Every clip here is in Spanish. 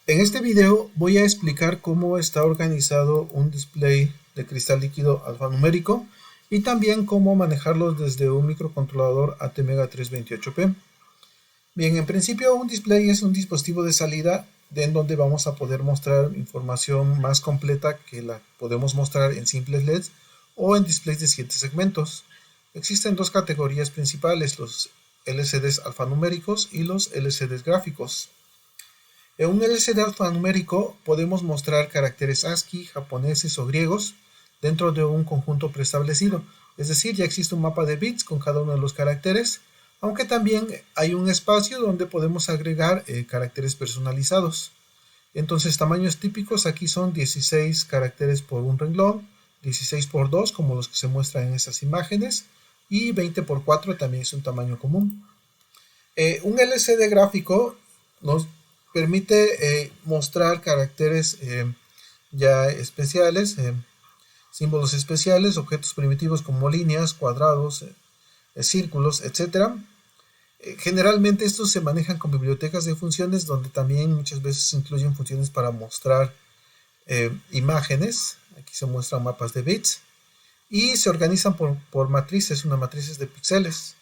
En este video voy a explicar cómo está organizado un display de cristal líquido alfanumérico y también cómo manejarlos desde un microcontrolador ATmega 328P. Bien, en principio un display es un dispositivo de salida en donde vamos a poder mostrar información más completa que la podemos mostrar en simples LEDs o en displays de 7 segmentos. Existen dos categorías principales, los LCDs alfanuméricos y los LCDs gráficos. En un LCD alfanumérico podemos mostrar caracteres ASCII, japoneses o griegos dentro de un conjunto preestablecido, es decir, ya existe un mapa de bits con cada uno de los caracteres, aunque también hay un espacio donde podemos agregar caracteres personalizados. Entonces, tamaños típicos aquí son 16 caracteres por un renglón, 16 por 2 como los que se muestran en esas imágenes, y 20 por 4 también es un tamaño común. Un LCD gráfico nos permite mostrar caracteres ya especiales, símbolos especiales, objetos primitivos como líneas, cuadrados, círculos, etc. Generalmente estos se manejan con bibliotecas de funciones donde también muchas veces se incluyen funciones para mostrar imágenes. Aquí se muestran mapas de bits y se organizan por matrices, una matrices de píxeles.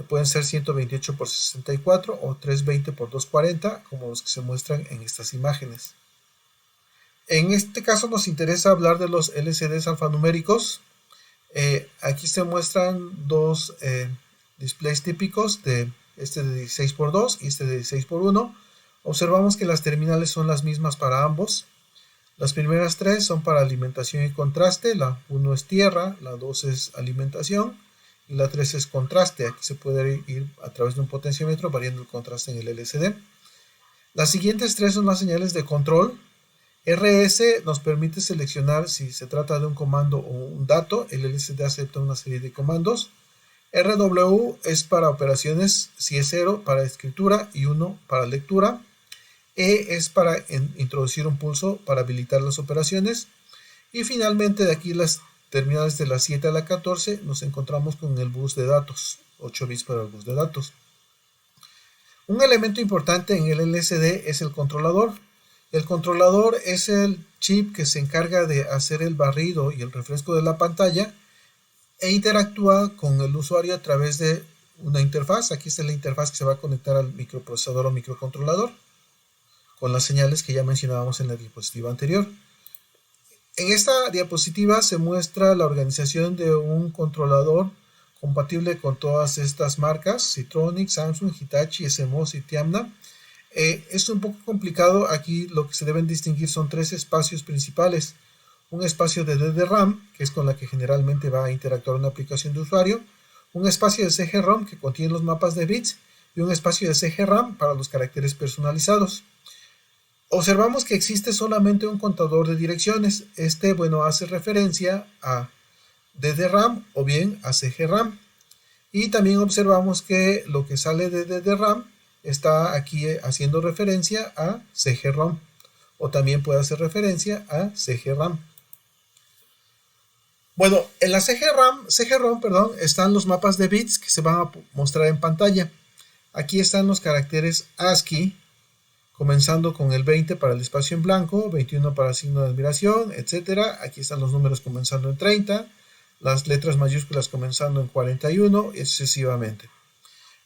Pueden ser 128 por 64 o 320 por 240, como los que se muestran en estas imágenes. En este caso nos interesa hablar de los LCDs alfanuméricos. Aquí se muestran dos displays típicos, este de 16 por 2 y este de 16 por 1. Observamos que las terminales son las mismas para ambos. Las primeras tres son para alimentación y contraste, la 1 es tierra, la 2 es alimentación y la 3 es contraste. Aquí se puede ir a través de un potenciómetro variando el contraste en el LCD. Las siguientes tres son las señales de control. RS nos permite seleccionar si se trata de un comando o un dato. El LCD acepta una serie de comandos. RW es para operaciones, si es 0 para escritura y 1 para lectura. E es para introducir un pulso para habilitar las operaciones. Y finalmente de aquí las terminales de la 7 a la 14 nos encontramos con el bus de datos, 8 bits para el bus de datos. Un elemento importante en el LCD es el controlador. El controlador es el chip que se encarga de hacer el barrido y el refresco de la pantalla e interactúa con el usuario a través de una interfaz. Aquí está la interfaz que se va a conectar al microprocesador o microcontrolador con las señales que ya mencionábamos en la diapositiva anterior. En esta diapositiva se muestra la organización de un controlador compatible con todas estas marcas, Sitronic, Samsung, Hitachi, SMOS y Tiamna. Es un poco complicado, aquí lo que se deben distinguir son tres espacios principales. Un espacio de DDRAM, que es con la que generalmente va a interactuar una aplicación de usuario, un espacio de CG-ROM que contiene los mapas de bits y un espacio de CG-RAM para los caracteres personalizados. Observamos que existe solamente un contador de direcciones. Bueno, hace referencia a DDRAM o bien a CG-RAM. Y también observamos que lo que sale de DDRAM está aquí haciendo referencia a CG-ROM. O también puede hacer referencia a CG-RAM. Bueno, en la CG-ROM, están los mapas de bits que se van a mostrar en pantalla. Aquí están los caracteres ASCII, comenzando con el 20 para el espacio en blanco, 21 para el signo de admiración, etc. Aquí están los números comenzando en 30, las letras mayúsculas comenzando en 41, y sucesivamente.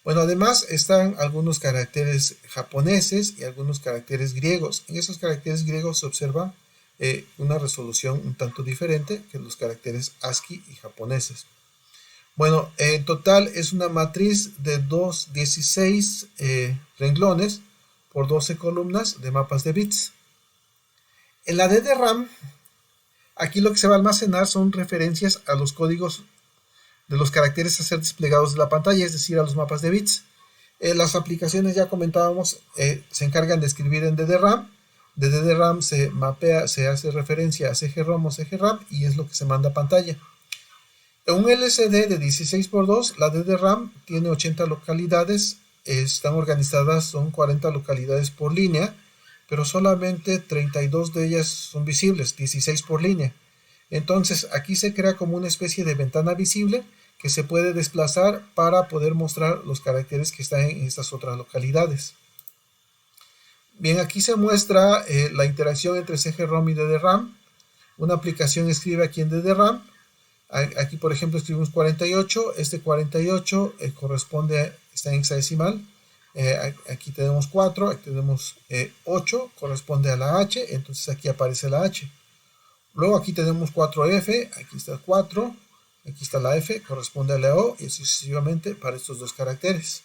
Bueno, además están algunos caracteres japoneses y algunos caracteres griegos. En esos caracteres griegos se observa una resolución un tanto diferente que los caracteres ASCII y japoneses. Bueno, en total es una matriz de 16 renglones por 12 columnas de mapas de bits. En la DDRAM, aquí lo que se va a almacenar son referencias a los códigos de los caracteres a ser desplegados de la pantalla, es decir, a los mapas de bits. Las aplicaciones, ya comentábamos, se encargan de escribir en DDRAM. De DDRAM se mapea, se hace referencia a CG-ROM o CG-RAM y es lo que se manda a pantalla. En un LCD de 16 por 2, la DDRAM tiene 80 localidades, están organizadas, son 40 localidades por línea, pero solamente 32 de ellas son visibles, 16 por línea. Entonces aquí se crea como una especie de ventana visible que se puede desplazar para poder mostrar los caracteres que están en estas otras localidades. Bien, aquí se muestra la interacción entre CG-ROM y DDRAM. Una aplicación escribe aquí en DDRAM. Aquí, por ejemplo, escribimos 48. Este 48 corresponde, está en hexadecimal. Aquí tenemos 4, aquí tenemos 8, corresponde a la H, entonces aquí aparece la H. Luego aquí tenemos 4F, aquí está 4, aquí está la F, corresponde a la O, y sucesivamente para estos dos caracteres.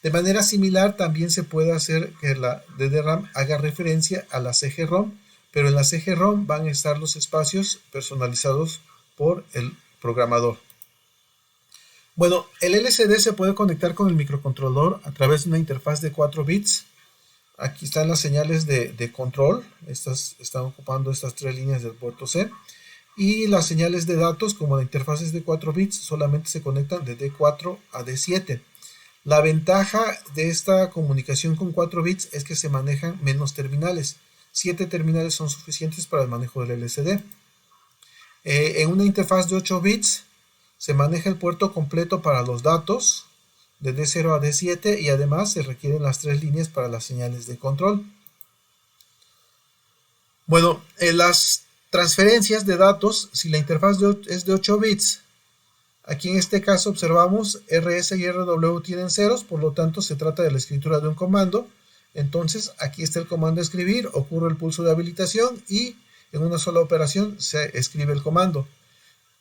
De manera similar también se puede hacer que la DDRAM haga referencia a la CG-ROM, pero en la CG-ROM van a estar los espacios personalizados por el programador. Bueno, el LCD se puede conectar con el microcontrolador a través de una interfaz de 4 bits. Aquí están las señales de control, estas están ocupando estas 3 líneas del puerto C. Y las señales de datos, como la interfaz es de 4 bits, solamente se conectan de D4 a D7. La ventaja de esta comunicación con 4 bits es que se manejan menos terminales. 7 terminales son suficientes para el manejo del LCD. En una interfaz de 8 bits se maneja el puerto completo para los datos de D0 a D7 y además se requieren las 3 líneas para las señales de control. Bueno, en las transferencias de datos, si la interfaz es de 8 bits, aquí en este caso observamos RS y RW tienen ceros, por lo tanto se trata de la escritura de un comando. Entonces aquí está el comando escribir, ocurre el pulso de habilitación y en una sola operación se escribe el comando.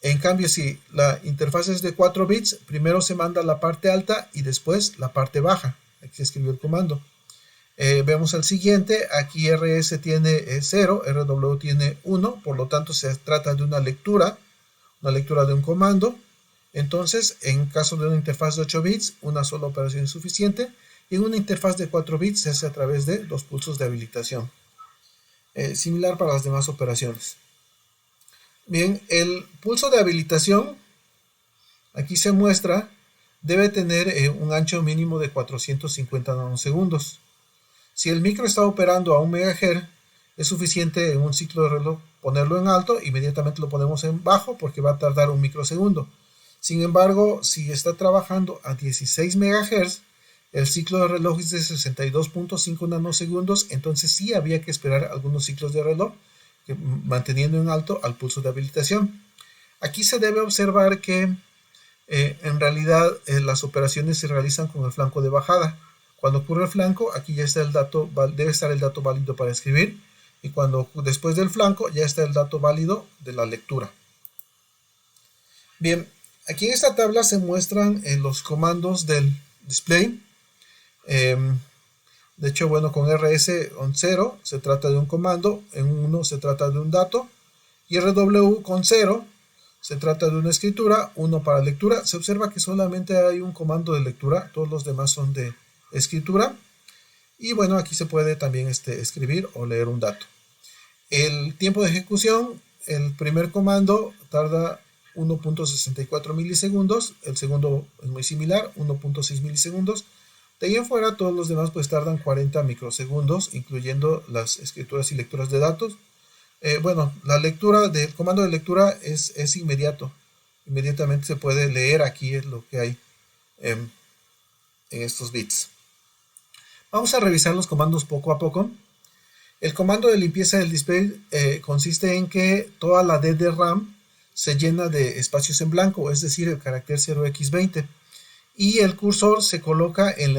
En cambio, si la interfaz es de 4 bits, primero se manda la parte alta y después la parte baja. Aquí se escribió el comando. Vemos el siguiente, aquí RS tiene 0, RW tiene 1, por lo tanto se trata de una lectura de un comando. Entonces, en caso de una interfaz de 8 bits, una sola operación es suficiente. Y en una interfaz de 4 bits se hace a través de 2 pulsos de habilitación. Similar para las demás operaciones. Bien, el pulso de habilitación, aquí se muestra, debe tener un ancho mínimo de 450 nanosegundos. Si el micro está operando a 1 MHz, es suficiente en un ciclo de reloj ponerlo en alto, inmediatamente lo ponemos en bajo porque va a tardar 1 microsegundo. Sin embargo, si está trabajando a 16 MHz, el ciclo de reloj es de 62.5 nanosegundos, entonces sí había que esperar algunos ciclos de reloj, manteniendo en alto al pulso de habilitación. Aquí se debe observar que en realidad las operaciones se realizan con el flanco de bajada. Cuando ocurre el flanco, aquí ya está el dato, debe estar el dato válido para escribir, y cuando después del flanco ya está el dato válido de la lectura. Bien, aquí en esta tabla se muestran los comandos del display. De hecho, bueno, con RS con 0 se trata de un comando, en 1 se trata de un dato, y RW con 0 se trata de una escritura, 1 para lectura. Se observa que solamente hay un comando de lectura, todos los demás son de escritura. Y bueno, aquí se puede también escribir o leer un dato. El tiempo de ejecución, el primer comando tarda 1.64 milisegundos, el segundo es muy similar, 1.6 milisegundos. De ahí en fuera todos los demás pues tardan 40 microsegundos, incluyendo las escrituras y lecturas de datos. Bueno, la lectura del comando de lectura es inmediato. Inmediatamente se puede leer, aquí es lo que hay en estos bits. Vamos a revisar los comandos poco a poco. El comando de limpieza del display consiste en que toda la DDRAM se llena de espacios en blanco, es decir, el carácter 0x20. Y el cursor se coloca en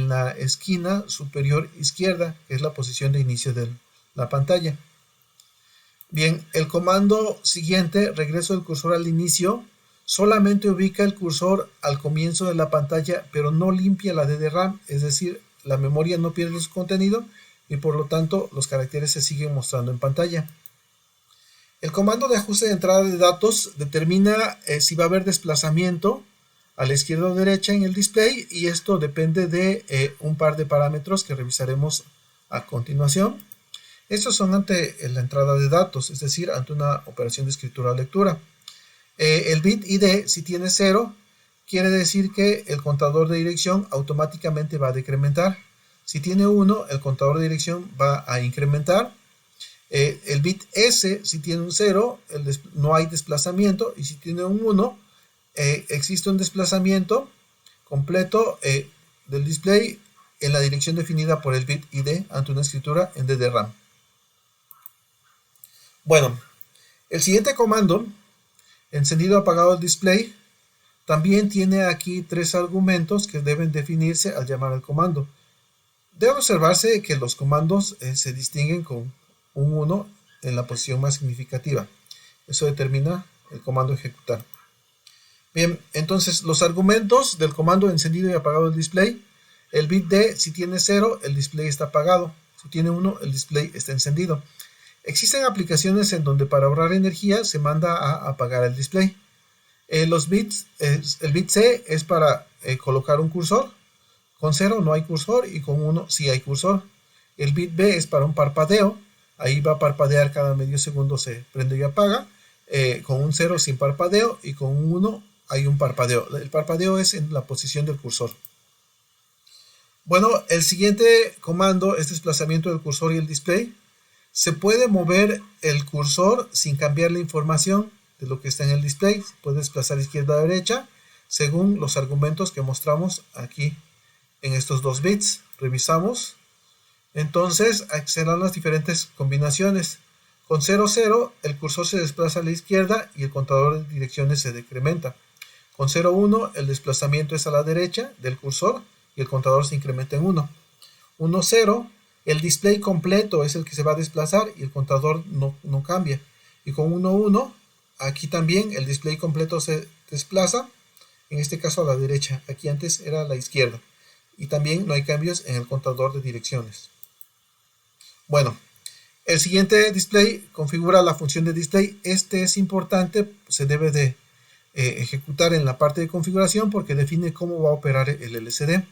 la esquina superior izquierda, que es la posición de inicio de la pantalla. Bien, el comando siguiente, regreso del cursor al inicio, solamente ubica el cursor al comienzo de la pantalla, pero no limpia la DDRAM, es decir, la memoria no pierde su contenido y por lo tanto los caracteres se siguen mostrando en pantalla. El comando de ajuste de entrada de datos determina si va a haber desplazamiento a la izquierda o derecha en el display, y esto depende de un par de parámetros que revisaremos a continuación. Estos son ante la entrada de datos, es decir, ante una operación de escritura o lectura. El bit ID, si tiene 0, quiere decir que el contador de dirección automáticamente va a decrementar. Si tiene 1, el contador de dirección va a incrementar. El bit S, si tiene un 0, no hay desplazamiento, y si tiene un 1, existe un desplazamiento completo del display en la dirección definida por el bit ID ante una escritura en DDRAM. Bueno, el siguiente comando, encendido apagado el display, también tiene aquí 3 argumentos que deben definirse al llamar al comando. Debe observarse que los comandos se distinguen con un 1 en la posición más significativa. Eso determina el comando ejecutar. Bien, entonces los argumentos del comando encendido y apagado el display. El bit D, si tiene 0, el display está apagado. Si tiene 1, el display está encendido. Existen aplicaciones en donde para ahorrar energía se manda a apagar el display. Los bits, el bit C es para colocar un cursor. Con 0 no hay cursor y con 1 sí hay cursor. El bit B es para un parpadeo. Ahí va a parpadear cada medio segundo, se prende y apaga. Con un 0 sin parpadeo y con un 1 hay un parpadeo. El parpadeo es en la posición del cursor. Bueno, el siguiente comando es desplazamiento del cursor y el display. Se puede mover el cursor sin cambiar la información de lo que está en el display. Se puede desplazar izquierda a derecha según los argumentos que mostramos aquí en estos 2 bits. Revisamos. Entonces, serán las diferentes combinaciones. Con 0, 0, el cursor se desplaza a la izquierda y el contador de direcciones se decrementa. Con 0, 1, el desplazamiento es a la derecha del cursor y el contador se incrementa en 1. 1, 0, el display completo es el que se va a desplazar y el contador no cambia. Y con 1, 1, aquí también el display completo se desplaza, en este caso a la derecha. Aquí antes era a la izquierda. Y también no hay cambios en el contador de direcciones. Bueno, el siguiente display configura la función de display. Este es importante, se debe de ejecutar en la parte de configuración porque define cómo va a operar el LCD.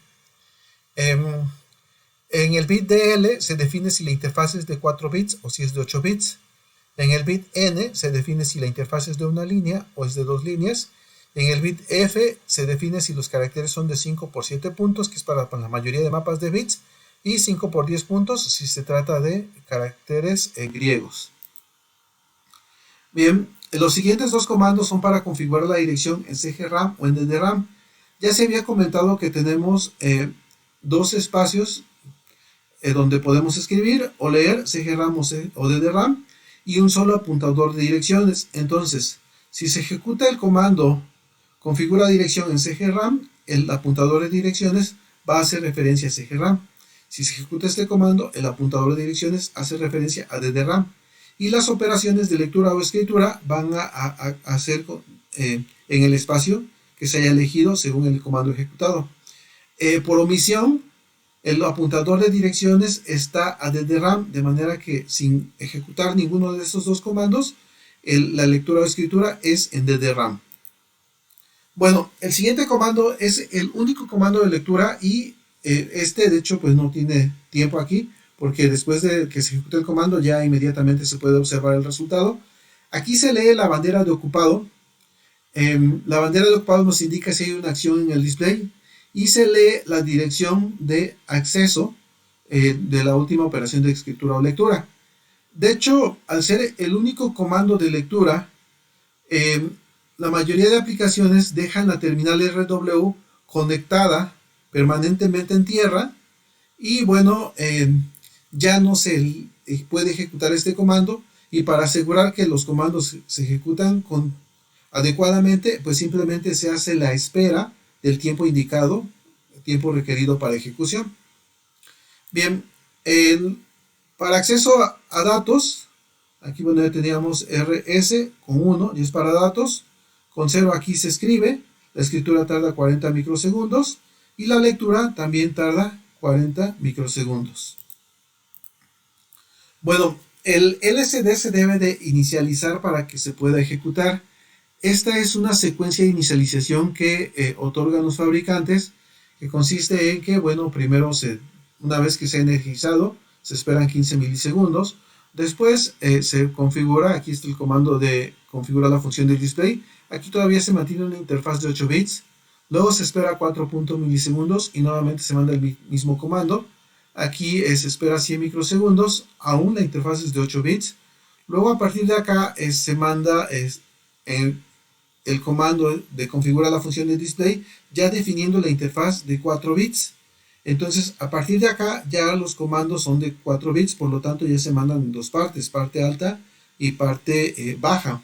En el bit DL se define si la interfaz es de 4 bits o si es de 8 bits. En el bit N se define si la interfaz es de una línea o es de 2 líneas. En el bit F se define si los caracteres son de 5 por 7 puntos, que es para la mayoría de mapas de bits, y 5 por 10 puntos si se trata de caracteres griegos. Bien, los siguientes 2 comandos son para configurar la dirección en CGRAM o en DDRAM. Ya se había comentado que tenemos 2 espacios donde podemos escribir o leer CGRAM o DDRAM y un solo apuntador de direcciones. Entonces, si se ejecuta el comando configura dirección en CGRAM, el apuntador de direcciones va a hacer referencia a CGRAM. Si se ejecuta este comando, el apuntador de direcciones hace referencia a DDRAM. Y las operaciones de lectura o escritura van a hacer en el espacio que se haya elegido según el comando ejecutado. Por omisión, el apuntador de direcciones está a DDRAM, de manera que sin ejecutar ninguno de estos 2 comandos, la lectura o escritura es en DDRAM. Bueno, el siguiente comando es el único comando de lectura y de hecho pues no tiene tiempo aquí porque después de que se ejecute el comando ya inmediatamente se puede observar el resultado. Aquí se lee la bandera de ocupado. La bandera de ocupado nos indica si hay una acción en el display y se lee la dirección de acceso de la última operación de escritura o lectura. De hecho, al ser el único comando de lectura, la mayoría de aplicaciones dejan la terminal RW conectada permanentemente en tierra y bueno, ya no se puede ejecutar este comando y para asegurar que los comandos se ejecutan adecuadamente, pues simplemente se hace la espera del tiempo indicado, el tiempo requerido para ejecución. Bien, para acceso a datos, aquí bueno ya teníamos RS con 1 y es para datos, con 0 aquí se escribe, la escritura tarda 40 microsegundos y la lectura también tarda 40 microsegundos. Bueno, el LCD se debe de inicializar para que se pueda ejecutar. Esta es una secuencia de inicialización que otorgan los fabricantes, que consiste en que, bueno, primero una vez que se ha energizado, se esperan 15 milisegundos. Después se configura, aquí está el comando de configurar la función del display. Aquí todavía se mantiene una interfaz de 8 bits. Luego se espera 4 milisegundos y nuevamente se manda el mismo comando. Aquí se espera 100 microsegundos, aún la interfaz es de 8 bits. Luego a partir de acá se manda el comando de configurar la función de display, ya definiendo la interfaz de 4 bits. Entonces, a partir de acá, ya los comandos son de 4 bits, por lo tanto ya se mandan en dos partes, parte alta y parte baja.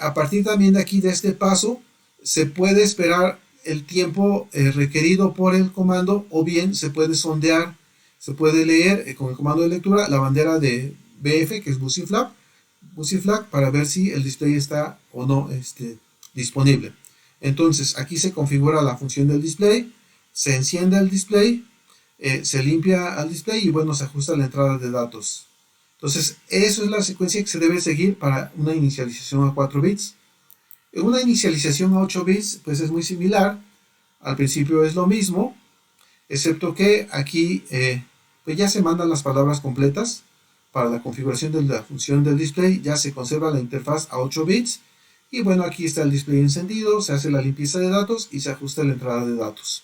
A partir también de aquí, de este paso, se puede esperar el tiempo requerido por el comando, o bien se puede sondear, se puede leer con el comando de lectura la bandera de BF, que es Busy Flag, para ver si el display está o no disponible. Entonces, aquí se configura la función del display, se enciende el display, se limpia al display y bueno, se ajusta la entrada de datos. Entonces, eso es la secuencia que se debe seguir para una inicialización a 4 bits. En una inicialización a 8 bits, pues es muy similar. Al principio es lo mismo, excepto que aquí pues ya se mandan las palabras completas. Para la configuración de la función del display ya se conserva la interfaz a 8 bits. Y bueno, aquí está el display encendido, se hace la limpieza de datos y se ajusta la entrada de datos.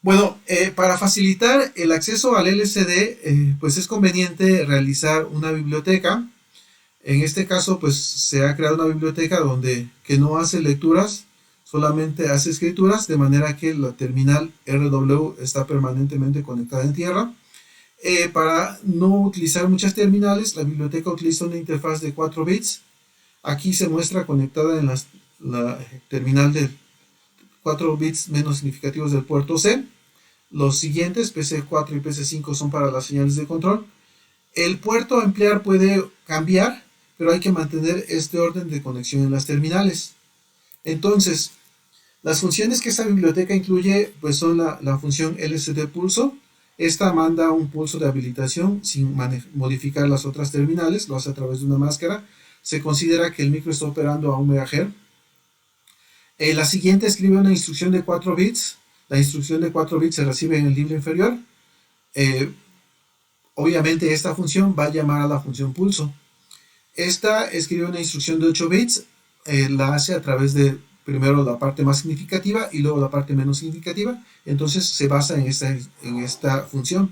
Bueno, para facilitar el acceso al LCD, pues es conveniente realizar una biblioteca. En este caso, pues se ha creado una biblioteca que no hace lecturas, solamente hace escrituras, de manera que la terminal RW está permanentemente conectada en tierra. Para no utilizar muchas terminales, la biblioteca utiliza una interfaz de 4 bits. Aquí se muestra conectada en la terminal de 4 bits menos significativos del puerto C. Los siguientes, PC4 y PC5, son para las señales de control. El puerto a emplear puede cambiar, pero hay que mantener este orden de conexión en las terminales. Entonces, las funciones que esta biblioteca incluye pues son la función LCD pulso. Esta manda un pulso de habilitación sin modificar las otras terminales, lo hace a través de una máscara. Se considera que el micro está operando a 1 MHz. La siguiente escribe una instrucción de 4 bits. La instrucción de 4 bits se recibe en el libro inferior. Obviamente esta función va a llamar a la función pulso. Esta escribe una instrucción de 8 bits, la hace a través de primero la parte más significativa y luego la parte menos significativa. Entonces se basa en esta función.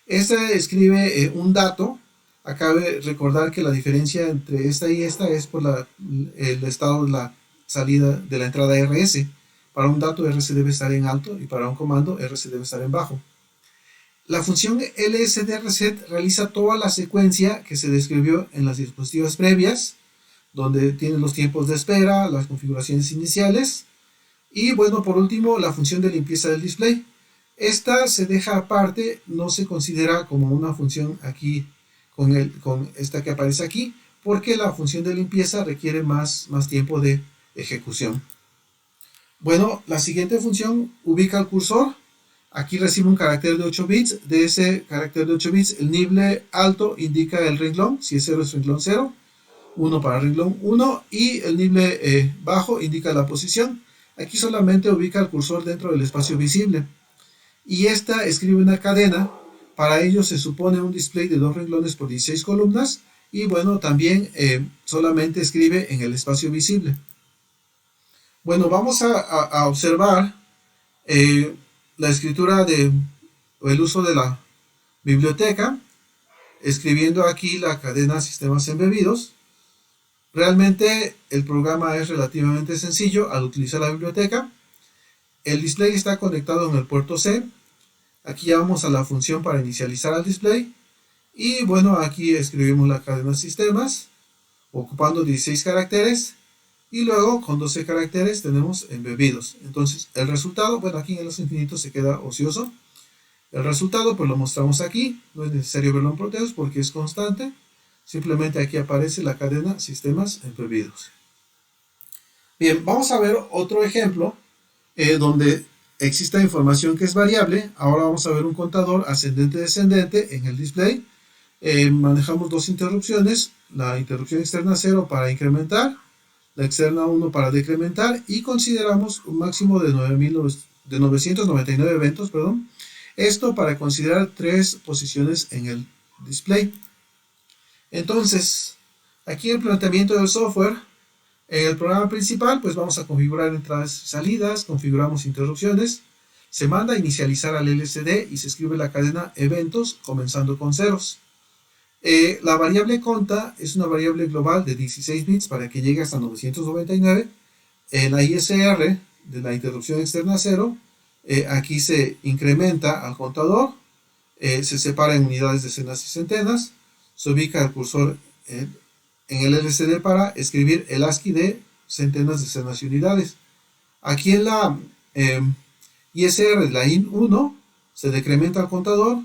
Esta escribe un dato. Acabe recordar que la diferencia entre esta y esta es por el estado de la salida de la entrada RS. Para un dato RS debe estar en alto y para un comando RS debe estar en bajo. La función LSD reset realiza toda la secuencia que se describió en las diapositivas previas, donde tiene los tiempos de espera, las configuraciones iniciales y bueno, por último, la función de limpieza del display. Esta se deja aparte, no se considera como una función aquí con esta que aparece aquí, porque la función de limpieza requiere más tiempo de ejecución. Bueno, la siguiente función ubica el cursor. Aquí recibe un carácter de 8 bits. De ese carácter de 8 bits, el nible alto indica el renglón. Si es 0 es renglón 0. 1 para renglón 1. Y el nible bajo indica la posición. Aquí solamente ubica el cursor dentro del espacio visible. Y esta escribe una cadena. Para ello se supone un display de 2 renglones por 16 columnas. Y bueno, también solamente escribe en el espacio visible. Bueno, vamos a observar la escritura o el uso de la biblioteca, escribiendo aquí la cadena sistemas embebidos. Realmente el programa es relativamente sencillo al utilizar la biblioteca. El display está conectado en el puerto C. Aquí vamos a la función para inicializar al display. Y bueno, aquí escribimos la cadena sistemas, ocupando 16 caracteres. Y luego con 12 caracteres tenemos embebidos. Entonces el resultado, bueno, aquí en los infinitos se queda ocioso. El resultado pues lo mostramos aquí. No es necesario verlo en Proteus porque es constante. Simplemente aquí aparece la cadena sistemas embebidos. Bien, vamos a ver otro ejemplo donde exista información que es variable. Ahora vamos a ver un contador ascendente-descendente en el display. Manejamos dos interrupciones. La interrupción externa 0 para incrementar, la externa 1 para decrementar, y consideramos un máximo de 999 eventos, esto para considerar 3 posiciones en el display. Entonces, aquí el planteamiento del software, en el programa principal, pues vamos a configurar entradas y salidas, configuramos interrupciones, se manda a inicializar al LCD y se escribe la cadena eventos comenzando con ceros. La variable conta es una variable global de 16 bits para que llegue hasta 999. En la ISR de la interrupción externa 0 Aquí se incrementa al contador, se separa en unidades, decenas y centenas, se ubica el cursor en el LCD para escribir el ASCII de centenas, decenas y unidades. Aquí en la ISR, la IN1, se decrementa el contador,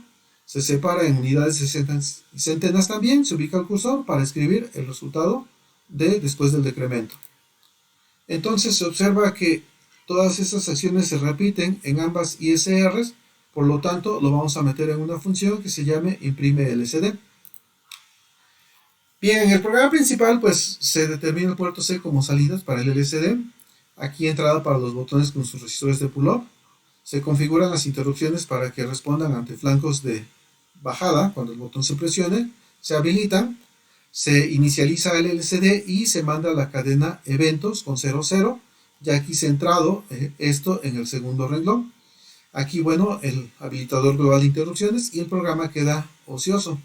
se separa en unidades, decenas y centenas también, se ubica el cursor para escribir el resultado después del decremento. Entonces se observa que todas estas acciones se repiten en ambas ISRs, por lo tanto lo vamos a meter en una función que se llame imprime LCD. Bien, en el programa principal pues se determina el puerto C como salidas para el LCD, aquí entrada para los botones con sus resistores de pull-up, se configuran las interrupciones para que respondan ante flancos de bajada cuando el botón se presione, se habilitan, se inicializa el LCD y se manda la cadena eventos con 00, ya aquí centrado esto en el segundo renglón. Aquí, bueno, el habilitador global de interrupciones y el programa queda ocioso.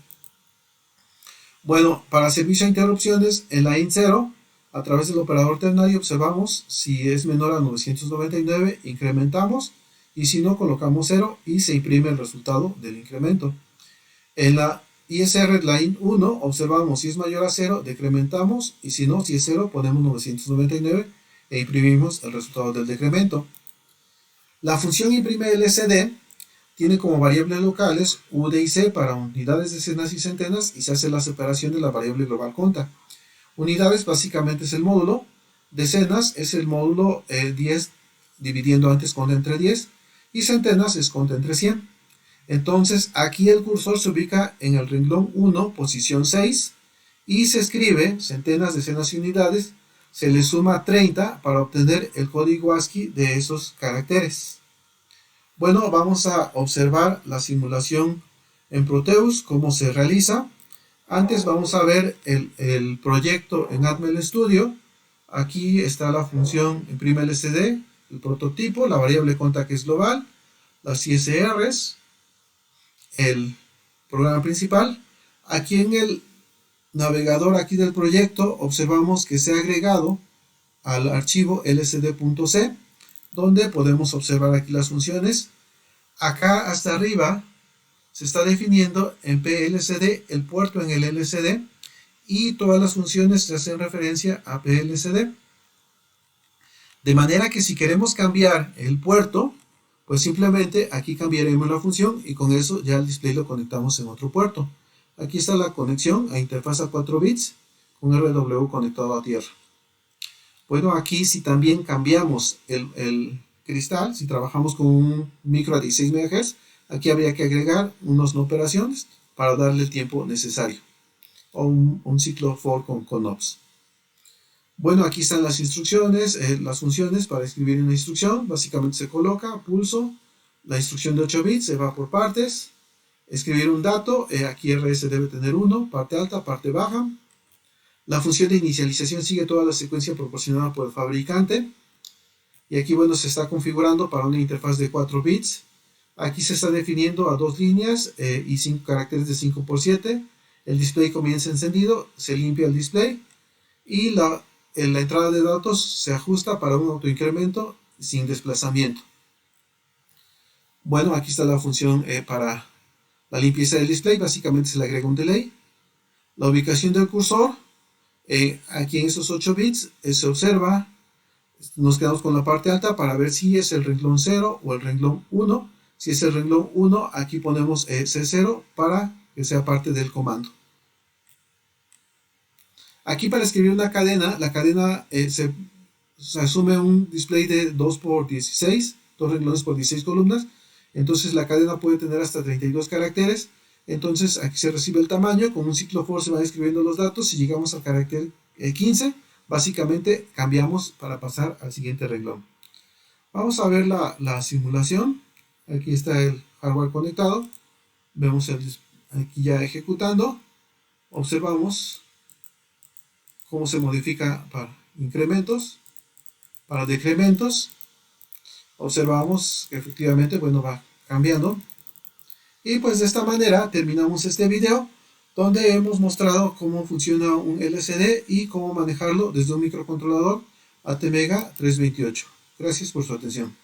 Bueno, para servicio a interrupciones, en la IN0, a través del operador ternario observamos si es menor a 999, incrementamos, y si no, colocamos 0 y se imprime el resultado del incremento. En la ISR line 1 observamos si es mayor a 0, decrementamos, y si no, si es 0, ponemos 999 e imprimimos el resultado del decremento. La función imprime LCD tiene como variables locales U, D y C para unidades, decenas y centenas, y se hace la separación de la variable global conta. Unidades básicamente es el módulo, decenas es el módulo 10 dividiendo antes conta entre 10, y centenas es conta entre 100. Entonces aquí el cursor se ubica en el renglón 1, posición 6, y se escribe centenas, decenas y unidades, se le suma 30 para obtener el código ASCII de esos caracteres. Bueno, vamos a observar la simulación en Proteus, cómo se realiza. Antes vamos a ver el proyecto en Atmel Studio. Aquí está la función imprime LCD, el prototipo, la variable conta que es global, las ISRs, el programa principal. Aquí en el navegador aquí del proyecto observamos que se ha agregado al archivo lcd.c, donde podemos observar aquí las funciones. Acá hasta arriba se está definiendo en PLCD el puerto en el LCD y todas las funciones se hacen referencia a PLCD. De manera que si queremos cambiar el puerto, pues simplemente aquí cambiaremos la función y con eso ya el display lo conectamos en otro puerto. Aquí está la conexión a interfaz a 4 bits con RW conectado a tierra. Bueno, aquí si también cambiamos el cristal, si trabajamos con un micro a 16 MHz, aquí habría que agregar unas operaciones para darle el tiempo necesario, o un ciclo for con ops. Bueno, aquí están las instrucciones, las funciones para escribir una instrucción. Básicamente se coloca, pulso, la instrucción de 8 bits, se va por partes. Escribir un dato, aquí RS debe tener 1, parte alta, parte baja. La función de inicialización sigue toda la secuencia proporcionada por el fabricante. Y aquí, bueno, se está configurando para una interfaz de 4 bits. Aquí se está definiendo a 2 líneas y 5 caracteres de 5 por 7. El display comienza encendido, se limpia el display y la entrada de datos se ajusta para un autoincremento sin desplazamiento. Bueno, aquí está la función para la limpieza del display. Básicamente se le agrega un delay. La ubicación del cursor, aquí en esos 8 bits se observa, nos quedamos con la parte alta para ver si es el renglón 0 o el renglón 1. Si es el renglón 1, aquí ponemos C0 para que sea parte del comando. Aquí para escribir una cadena, la cadena se asume un display de 2 por 16, 2 renglones por 16 columnas. Entonces la cadena puede tener hasta 32 caracteres. Entonces aquí se recibe el tamaño, con un ciclo for se van escribiendo los datos. Si llegamos al carácter 15, básicamente cambiamos para pasar al siguiente renglón. Vamos a ver la simulación. Aquí está el hardware conectado. Vemos aquí ya ejecutando. Observamos cómo se modifica para incrementos, para decrementos. Observamos que efectivamente, bueno, va cambiando. Y pues de esta manera terminamos este video, donde hemos mostrado cómo funciona un LCD y cómo manejarlo desde un microcontrolador ATmega 328. Gracias por su atención.